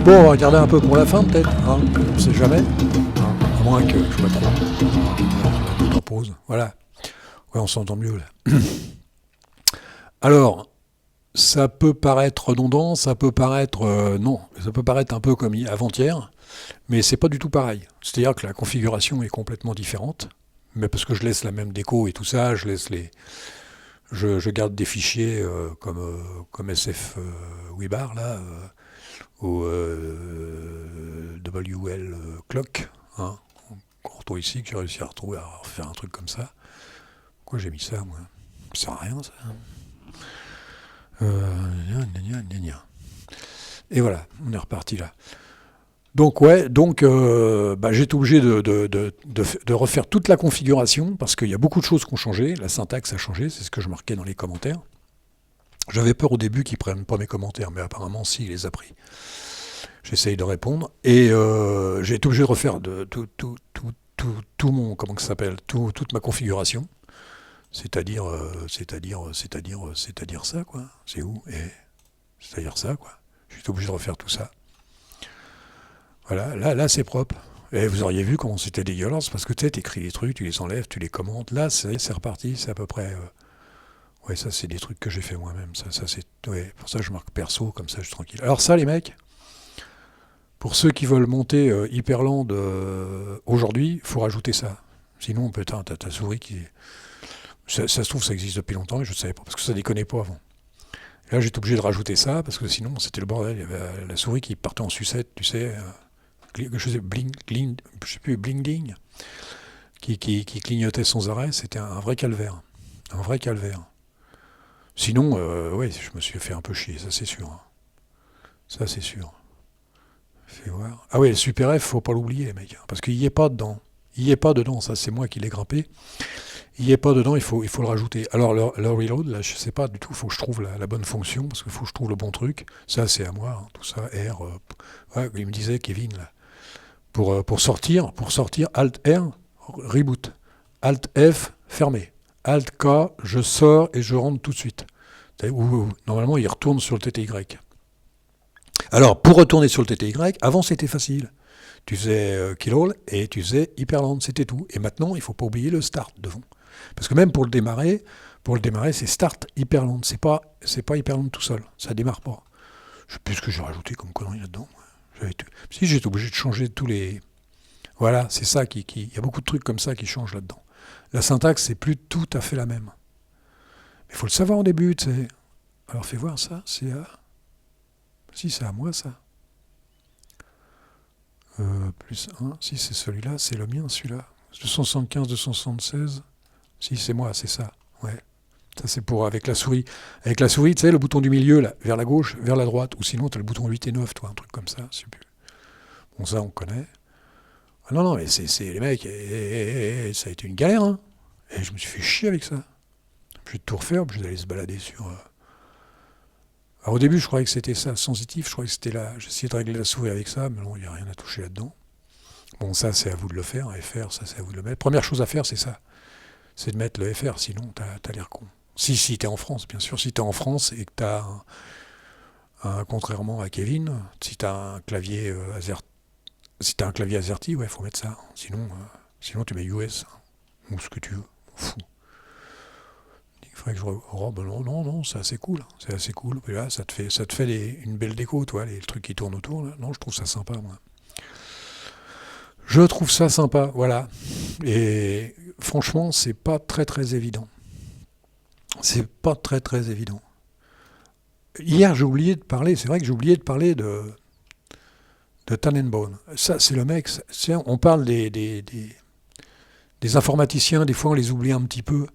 Bon, on va regarder un peu pour la fin peut-être, hein, on ne sait jamais, hein, à moins que je me trompe, tout en pause, voilà, ouais, on s'entend mieux là. Alors, ça peut paraître redondant, ça peut paraître, non, ça peut paraître un peu comme avant-hier, mais c'est pas du tout pareil, c'est-à-dire que la configuration est complètement différente, mais parce que je laisse la même déco et tout ça, je garde des fichiers comme SF WeBar là, ou WL Clock, hein, qu'on retrouve ici, que j'ai réussi à retrouver, à refaire un truc comme ça. Pourquoi j'ai mis ça, moi? Ça sert à rien, ça. Et voilà, on est reparti là. Donc j'ai été obligé de refaire toute la configuration, parce qu'il y a beaucoup de choses qui ont changé, la syntaxe a changé, c'est ce que je marquais dans les commentaires. J'avais peur au début qu'ils ne prennent pas mes commentaires, mais apparemment si, il les a pris. J'essaye de répondre, et j'ai été obligé de refaire tout mon, comment ça s'appelle, toute ma configuration, c'est-à-dire ça, quoi. C'est où? C'est-à-dire ça, quoi. J'ai été obligé de refaire tout ça. Voilà, là c'est propre. Et vous auriez vu comment c'était dégueulasse, parce que tu sais, t'écris les trucs, tu les enlèves, tu les commentes. Là, c'est reparti, c'est à peu près... ouais, ça c'est des trucs que j'ai fait moi-même. Ça c'est... Ouais, pour ça je marque perso, comme ça je suis tranquille. Alors ça, les mecs, pour ceux qui veulent monter Hyperland aujourd'hui, il faut rajouter ça. Sinon, putain, t'as ta souris qui... Ça se trouve, ça existe depuis longtemps, et je ne savais pas, parce que ça déconnait pas avant. Et là, j'étais obligé de rajouter ça, parce que sinon, c'était le bordel. Il y avait la souris qui partait en sucette, tu sais... je sais plus, bling ding, qui clignotait sans arrêt, c'était un vrai calvaire. Un vrai calvaire. Sinon, ouais, je me suis fait un peu chier, ça c'est sûr. Hein. Ça c'est sûr. Fais voir. Ah oui, le Super F, faut pas l'oublier, mec, parce qu'il y est pas dedans. Il y est pas dedans, ça c'est moi qui l'ai grimpé. Il y est pas dedans, il faut le rajouter. Alors le reload, là, je sais pas du tout, il faut que je trouve la bonne fonction, parce qu'il faut que je trouve le bon truc. Ça c'est à moi, hein, tout ça, R. Ouais, il me disait, Kevin, là. Pour sortir, Alt R, reboot. Alt F, fermé. Alt K, je sors et je rentre tout de suite. Normalement, il retourne sur le TTY. Alors, pour retourner sur le TTY, avant c'était facile. Tu faisais Killall et tu faisais Hyperland, c'était tout. Et maintenant, il ne faut pas oublier le start devant. Parce que même pour le démarrer, c'est start Hyperland. C'est pas Hyperland tout seul. Ça démarre pas. Je sais plus ce que j'ai rajouté comme connerie là-dedans. Si j'étais obligé de changer tous les... Voilà, c'est ça qui... Il y a beaucoup de trucs comme ça qui changent là-dedans. La syntaxe, c'est plus tout à fait la même. Mais il faut le savoir au début, tu sais. Alors fais voir ça, c'est à... Si, c'est à moi, ça. Plus 1, si c'est celui-là, c'est le mien, celui-là. 275, 276. Si, c'est moi, c'est ça. Ouais. Ça, c'est pour avec la souris. Avec la souris, tu sais, le bouton du milieu, là, vers la gauche, vers la droite. Ou sinon, tu as le bouton 8 et 9, toi, un truc comme ça. Je sais plus. Bon, ça, on connaît. Ah non, mais c'est les mecs, ça a été une galère, hein. Et je me suis fait chier avec ça. Obligé de tout refaire, obligé d'aller se balader sur... Alors au début, je croyais que c'était ça, sensitif, je croyais que c'était là. J'essayais de régler la souris avec ça, mais non, il n'y a rien à toucher là-dedans. Bon, ça, c'est à vous de le faire, FR, ça, c'est à vous de le mettre. Première chose à faire, c'est ça. C'est de mettre le FR, sinon, t'as l'air con. Si t'es en France, bien sûr. Si t'es en France et que t'as contrairement à Kevin, si t'as un clavier AZERTY, ouais, faut mettre ça. Sinon tu mets US, hein, ou ce que tu veux, fou. Il faudrait que non, c'est assez cool. C'est assez cool. Et là, ça te fait une belle déco, toi, les trucs qui tournent autour. Là. Non, je trouve ça sympa, moi. Je trouve ça sympa, voilà. Et franchement, c'est pas très très évident. C'est pas très très évident. Hier, j'ai oublié de parler, c'est vrai que j'ai oublié de parler de Tannenbaum. Ça, c'est le mec, on parle des informaticiens, des fois on les oublie un petit peu.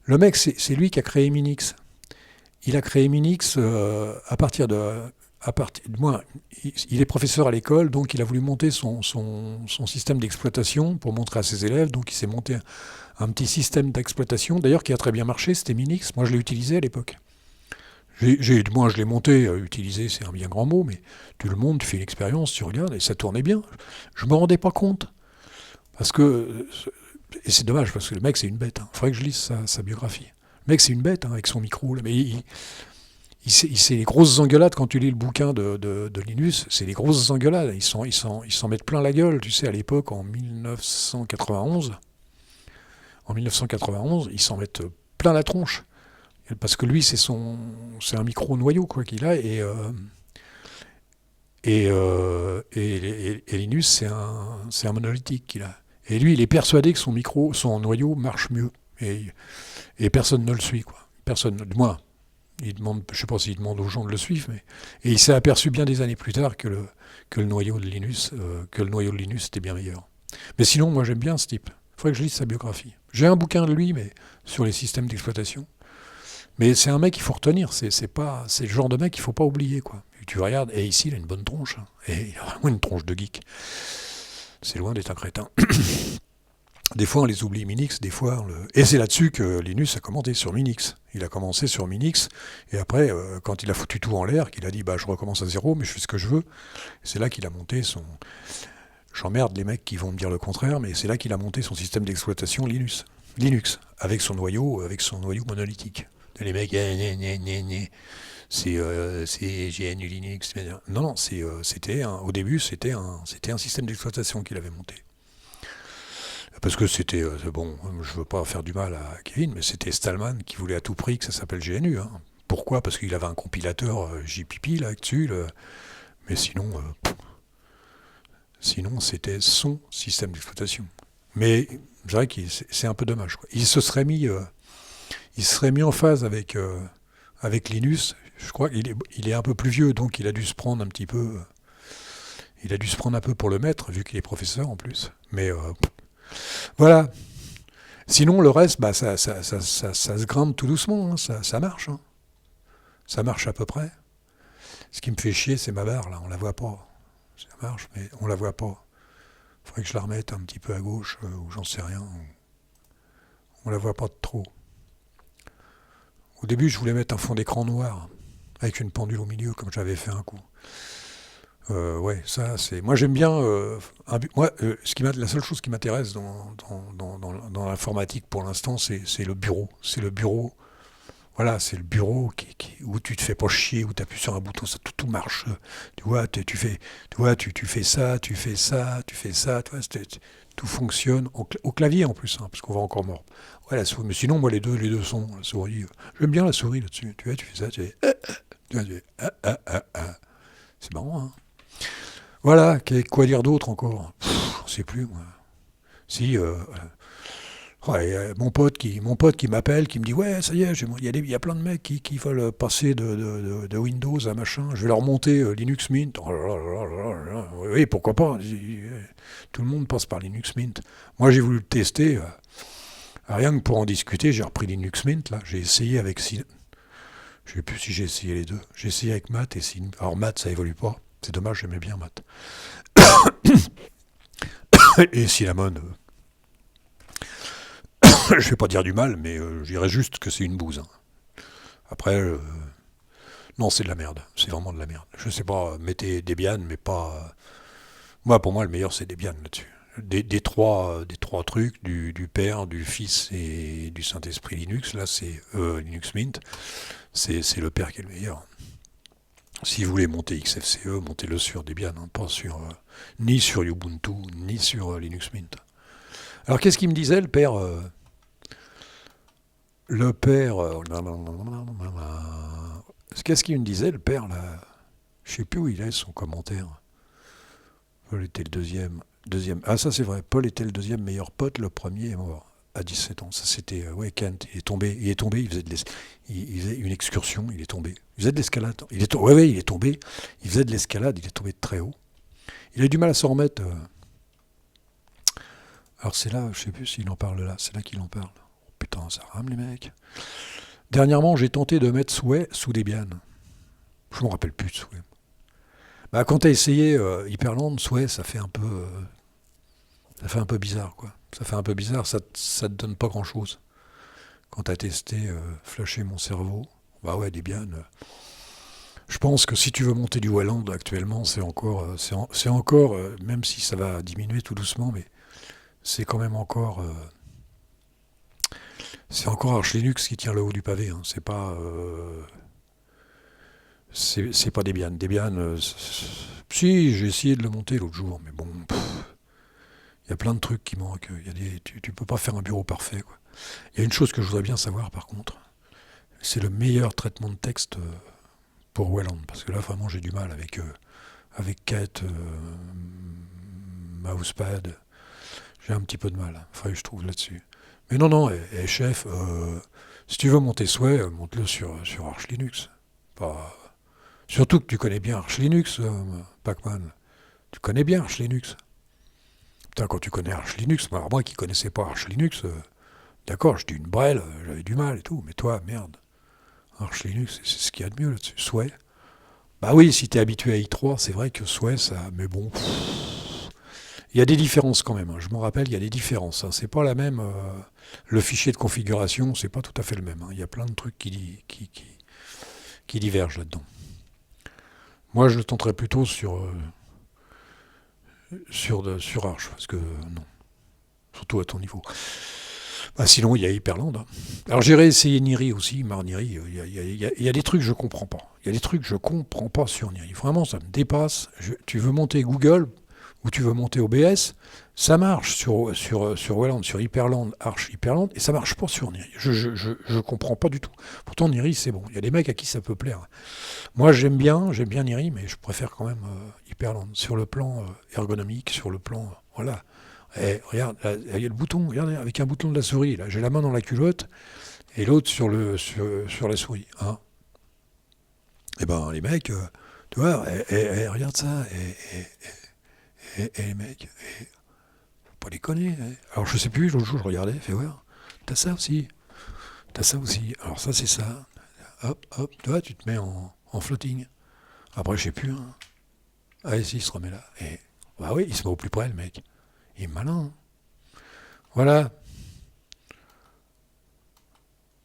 Le mec, c'est lui qui a créé Minix. Il a créé Minix à partir de moi, il est professeur à l'école, donc il a voulu monter son système d'exploitation pour montrer à ses élèves. Donc il s'est monté un petit système d'exploitation, d'ailleurs qui a très bien marché, c'était Minix. Moi je l'ai utilisé à l'époque. Moi je l'ai monté, utilisé c'est un bien grand mot, mais tu le montes, tu fais une expérience, tu regardes, et ça tournait bien. Je ne me rendais pas compte. Parce que, et c'est dommage, parce que le mec, c'est une bête. Il faudrait que je lise sa biographie. Le mec, c'est une bête, avec son micro. Là, mais c'est les grosses engueulades quand tu lis le bouquin de Linus, c'est les grosses engueulades. Ils s'en mettent plein la gueule, tu sais, à l'époque, en 1991. En 1991, ils s'en mettent plein la tronche. Parce que lui, c'est un micro-noyau quoi, qu'il a, et Linus, c'est un monolithique qu'il a. Et lui, il est persuadé que son noyau marche mieux. Et personne ne le suit, quoi. Personne, du moins, je ne sais pas s'il demande aux gens de le suivre, et il s'est aperçu bien des années plus tard que le noyau de Linus était bien meilleur. Mais sinon, moi, j'aime bien ce type. Il faudrait que je lise sa biographie. J'ai un bouquin de lui, mais sur les systèmes d'exploitation. Mais c'est un mec qu'il faut retenir. C'est le genre de mec qu'il ne faut pas oublier, quoi. Et tu regardes, et ici, il a une bonne tronche. Hein. Et il a vraiment une tronche de geek. C'est loin d'être un crétin. Des fois, on les oublie Minix, des fois... Et c'est là-dessus que Linus a commenté sur Minix. Il a commencé sur Minix, et après, quand il a foutu tout en l'air, qu'il a dit, je recommence à zéro, mais je fais ce que je veux, c'est là qu'il a monté son... J'emmerde les mecs qui vont me dire le contraire, mais c'est là qu'il a monté son système d'exploitation Linux, avec son noyau monolithique. Et les mecs, c'est GNU Linux. Non, au début, c'était un système d'exploitation qu'il avait monté. Parce que c'était, bon, je veux pas faire du mal à Kevin, mais c'était Stallman qui voulait à tout prix que ça s'appelle GNU. Hein. Pourquoi ? Parce qu'il avait un compilateur JPP là-dessus, mais sinon c'était son système d'exploitation. Mais je dirais que c'est un peu dommage, quoi. Il se serait mis en phase avec Linus. Je crois qu'il est un peu plus vieux, donc il a dû se prendre un petit peu. Il a dû se prendre un peu pour le maître, vu qu'il est professeur en plus. Mais voilà. Sinon, le reste, ça se grimpe tout doucement. Hein. Ça marche. Hein. Ça marche à peu près. Ce qui me fait chier, c'est ma barre, là. On la voit pas. Ça marche, mais on la voit pas. Il faudrait que je la remette un petit peu à gauche, ou j'en sais rien. On la voit pas trop. Au début, je voulais mettre un fond d'écran noir, avec une pendule au milieu, comme j'avais fait un coup. Ouais, ça, c'est... Moi, j'aime bien... la seule chose qui m'intéresse dans l'informatique, pour l'instant, c'est le bureau. C'est le bureau... Voilà, c'est le bureau où tu te fais pas chier, où tu appuies sur un bouton, ça tout marche. Tu vois, tu fais ça, tu fais ça, tu fais ça, tu vois, tout fonctionne au clavier en plus, hein, parce qu'on va encore mort. Ouais, la souris, mais sinon, moi, les deux sont la souris. J'aime bien la souris là-dessus. Tu vois, tu fais ça, tu fais c'est marrant, hein. Voilà, quoi dire d'autre encore ? Je sais plus, moi. Si, mon pote qui m'appelle, qui me dit ouais, ça y est, il y a plein de mecs qui veulent passer de Windows à machin. Je vais leur monter Linux Mint. Oh là là là là là. Oui, pourquoi pas. Tout le monde passe par Linux Mint. Moi, j'ai voulu le tester. Rien que pour en discuter, j'ai repris Linux Mint. Là, j'ai essayé avec. Je sais plus si j'ai essayé les deux. J'ai essayé avec Matt et Sin. Alors Matt, ça évolue pas. C'est dommage, j'aimais bien Matt. Et Cinnamon. Je vais pas dire du mal, mais je dirais juste que c'est une bouse. Hein. Après, non, c'est de la merde. C'est vraiment de la merde. Je sais pas, mettez Debian, mais pas... pour moi, le meilleur, c'est Debian là-dessus. Des trois trucs, du Père, du Fils et du Saint-Esprit Linux, là, c'est Linux Mint, c'est le Père qui est le meilleur. Si vous voulez monter XFCE, montez-le sur Debian, hein, pas ni sur Ubuntu, ni sur Linux Mint. Alors, qu'est-ce qu'il me disait, le Père qu'est-ce qu'il me disait, le Père, là ? Je sais plus où il est, son commentaire. Paul était le deuxième. Ah, ça, c'est vrai. Paul était le deuxième meilleur pote, le premier est mort à 17 ans. Ça, c'était... Kent, il est tombé, il faisait une excursion, il est tombé. Il faisait de l'escalade. Il est tombé. Il faisait de l'escalade, il est tombé de très haut. Il a eu du mal à s'en remettre. Alors, c'est là, je sais plus s'il en parle là. C'est là qu'il en parle. Oh, putain, ça rame, les mecs. Dernièrement, j'ai tenté de mettre Sway sous Debian. Je me rappelle plus de Sway. Quand t'as essayé Hyperland, Sway, ça fait un peu bizarre, quoi. Ça fait un peu bizarre, ça te donne pas grand-chose. Quand t'as testé flasher mon cerveau, Debian. Je pense que si tu veux monter du Wayland actuellement, c'est encore, même si ça va diminuer tout doucement, mais c'est quand même encore... c'est encore Arch Linux qui tient le haut du pavé. Hein. C'est pas Debian. Debian, si, j'ai essayé de le monter l'autre jour, mais bon, il y a plein de trucs qui manquent. Tu peux pas faire un bureau parfait, quoi. Il y a une chose que je voudrais bien savoir, par contre, c'est le meilleur traitement de texte pour Wayland, parce que là, vraiment, j'ai du mal avec Cat, Mousepad. J'ai un petit peu de mal. Enfin, je trouve là-dessus. Mais non, non, chef, si tu veux monter Sway, monte-le sur Arch Linux. Pas... Surtout que tu connais bien Arch Linux, Pacman. Tu connais bien Arch Linux. Putain, quand tu connais Arch Linux, moi qui connaissais pas Arch Linux, d'accord, je dis une brêle, j'avais du mal et tout, mais toi, merde. Arch Linux, c'est ce qu'il y a de mieux là-dessus. Sway. Bah oui, si t'es habitué à i3, c'est vrai que Sway, ça... Mais bon... Il y a des différences quand même, hein. Je m'en rappelle, il y a des différences. Hein. C'est pas la même... le fichier de configuration, c'est pas tout à fait le même. Hein. Il y a plein de trucs qui divergent là-dedans. Moi, je le tenterais plutôt sur Arch, parce que non. Surtout à ton niveau. Bah, sinon, il y a Hyperland. Hein. Alors, j'ai réessayé Niri aussi, Niri. Il y a des trucs que je comprends pas. Il y a des trucs que je comprends pas sur Niri. Vraiment, ça me dépasse. Tu veux monter Google ou tu veux monter OBS, ça marche sur Wayland, sur Hyperland, Arch Hyperland, et ça marche pas sur Niri. Je comprends pas du tout. Pourtant, Niri, c'est bon. Il y a des mecs à qui ça peut plaire. Moi, j'aime bien Niri, mais je préfère quand même Hyperland. Sur le plan ergonomique, sur le plan... voilà. Et regarde, il y a le bouton, regardez, avec un bouton de la souris. Là, j'ai la main dans la culotte et l'autre sur la souris. Hein. Et ben, les mecs, tu vois, regarde ça. Et les mecs, faut pas déconner. Alors, je sais plus, l'autre jour, je regardais, fais voir. T'as ça aussi. Alors, ça, c'est ça. Hop, hop, tu vois, tu te mets en floating. Après, je sais plus. Hein. Ah, si, il se remet là. Et, bah oui, il se met au plus près, le mec. Il est malin. Hein. Voilà.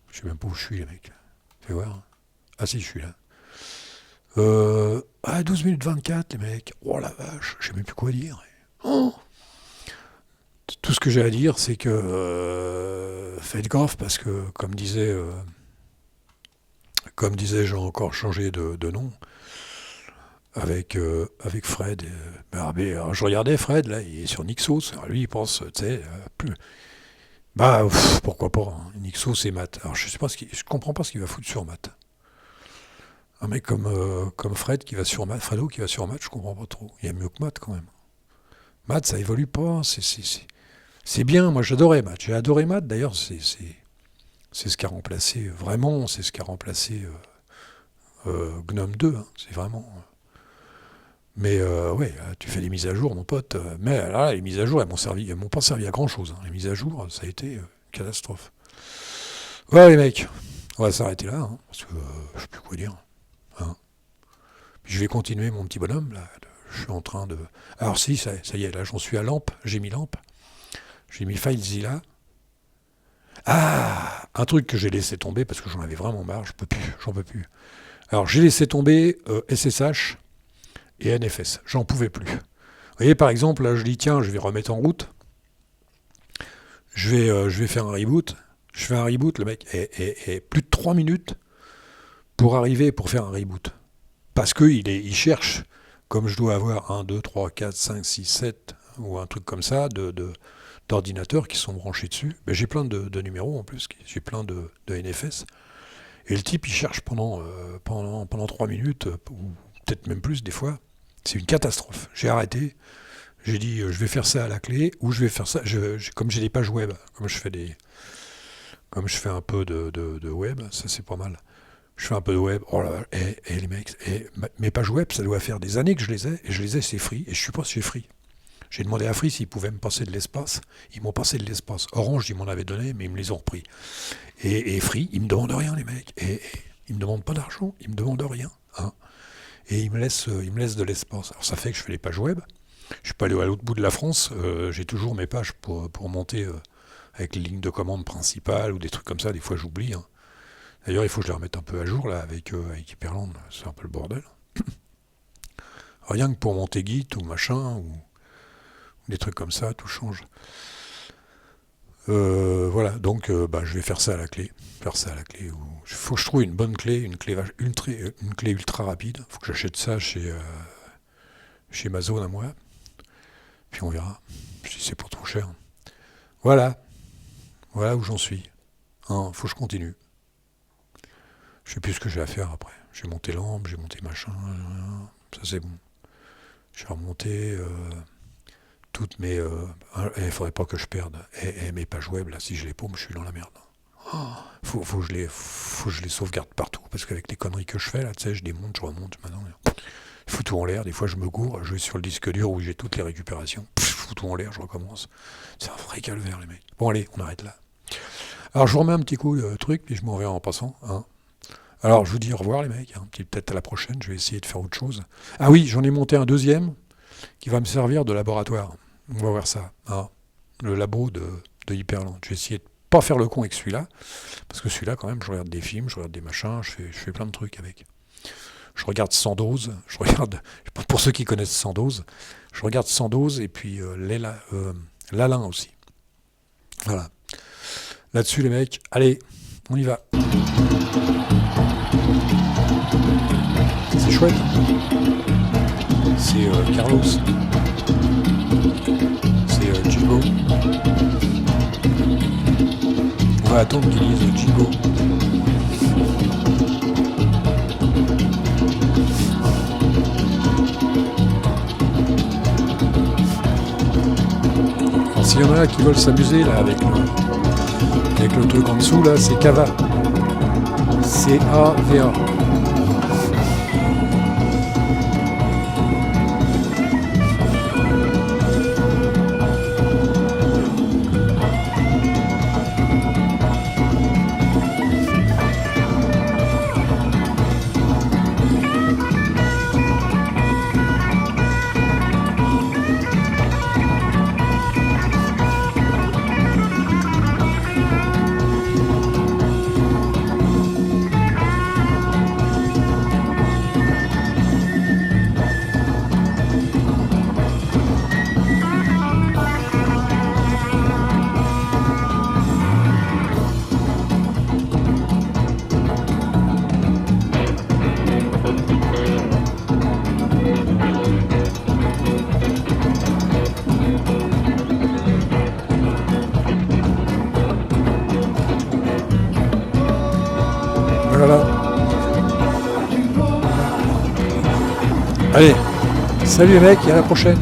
Je sais même pas où je suis, les mecs. Fais voir. Ah si, je suis là. 12 minutes 24, les mecs. Oh la vache, je sais même plus quoi dire. Oh, tout ce que j'ai à dire, c'est que faites gaffe, parce que, comme disait, j'ai encore changé de nom avec Fred. Alors, je regardais Fred, là, il est sur Nixos. Alors, lui, il pense, tu sais, plus... Bah, pourquoi pas. Hein. Nixos et Matt. Alors, je comprends pas ce qu'il va foutre sur Matt. Un mec comme Fred qui va sur Matt, Fredo qui va sur Matt, je comprends pas trop. Il y a mieux que Matt quand même. Matt, ça évolue pas. C'est bien. Moi, j'adorais Matt. J'ai adoré Matt. D'ailleurs, c'est ce qui a remplacé vraiment. C'est ce qui a remplacé Gnome 2. Hein. C'est vraiment. Mais ouais, tu fais des mises à jour, mon pote. Mais là, les mises à jour, elles m'ont pas servi à grand chose. Hein. Les mises à jour, ça a été une catastrophe. Ouais, les mecs, on va s'arrêter là, hein, parce que je sais plus quoi dire. Hein. Puis je vais continuer mon petit bonhomme, là. Je suis en train de... Alors si, ça y est, là, j'en suis à Lamp. J'ai mis Lamp. J'ai mis FileZilla. Ah, un truc que j'ai laissé tomber, parce que j'en avais vraiment marre, j'en peux plus. Alors, j'ai laissé tomber SSH et NFS. J'en pouvais plus. Vous voyez, par exemple, là, je dis, tiens, je vais remettre en route. Je vais faire un reboot. Je fais un reboot, le mec, et plus de 3 minutes pour faire un reboot. Parce qu'il cherche, comme je dois avoir 1, 2, 3, 4, 5, 6, 7, ou un truc comme ça, d'ordinateurs qui sont branchés dessus. Ben, j'ai plein de numéros en plus, j'ai plein de NFS. Et le type, il cherche pendant 3 minutes, ou peut-être même plus des fois. C'est une catastrophe. J'ai arrêté. J'ai dit, je vais faire ça à la clé, ou je vais faire ça, comme j'ai des pages web, comme je fais un peu de web, ça c'est pas mal. Je fais un peu de web, oh là là, et les mecs, mes pages web, ça doit faire des années que je les ai, et je les ai, c'est free, et je suis pas chez Free. J'ai demandé à Free s'ils pouvaient me passer de l'espace, ils m'ont passé de l'espace. Orange, ils m'en avaient donné, mais ils me les ont repris. Et Free, ils me demandent rien, les mecs, et ils me demandent pas d'argent, ils me demandent rien, hein. Et ils me laissent de l'espace. Alors ça fait que je fais les pages web. Je suis pas allé à l'autre bout de la France, j'ai toujours mes pages pour monter avec les lignes de commande principales ou des trucs comme ça, des fois j'oublie. Hein. D'ailleurs, il faut que je les remette un peu à jour là avec Hyperland, c'est un peu le bordel. Rien que pour monter Git ou machin, ou des trucs comme ça, tout change. Voilà, donc je vais faire ça à la clé. Faire ça à la clé. Il faut que je trouve une bonne clé, une clé ultra rapide. Il faut que j'achète ça chez Amazon à moi. Puis on verra si c'est pas trop cher. Voilà, voilà où j'en suis. Faut que je continue. Je sais plus ce que j'ai à faire après. J'ai monté lampe, j'ai monté machin. Ça c'est bon. J'ai remonté toutes mes... il faudrait pas que je perde. Mes pages web, là, si je les paume, je suis dans la merde. Faut que je les sauvegarde partout. Parce qu'avec les conneries que je fais, là, tu sais, je démonte, je remonte. Maintenant, je fous tout en l'air. Des fois, je me gourre. Je vais sur le disque dur où j'ai toutes les récupérations. Je fous tout en l'air, je recommence. C'est un vrai calvaire, les mecs. Bon, allez, on arrête là. Alors, je vous remets un petit coup de truc, puis je m'en vais en passant. Alors, je vous dis au revoir, les mecs. Peut-être à la prochaine, je vais essayer de faire autre chose. Ah oui, j'en ai monté un deuxième qui va me servir de laboratoire. On va voir ça. Le labo de Hyperland. Je vais essayer de pas faire le con avec celui-là, parce que celui-là, quand même, je regarde des films, je regarde des machins, je fais plein de trucs avec. Je regarde Sandoz, pour ceux qui connaissent Sandoz, je regarde Sandoz et puis Lalin aussi. Voilà. Là-dessus, les mecs, allez, on y va. C'est chouette. C'est Carlos. C'est Djigo. On va attendre qu'ils disent Djigo. Alors s'il y en a qui veulent s'amuser là avec le truc en dessous là, c'est Cava. C-A-V-A. Voilà. Allez, salut les mecs et à la prochaine.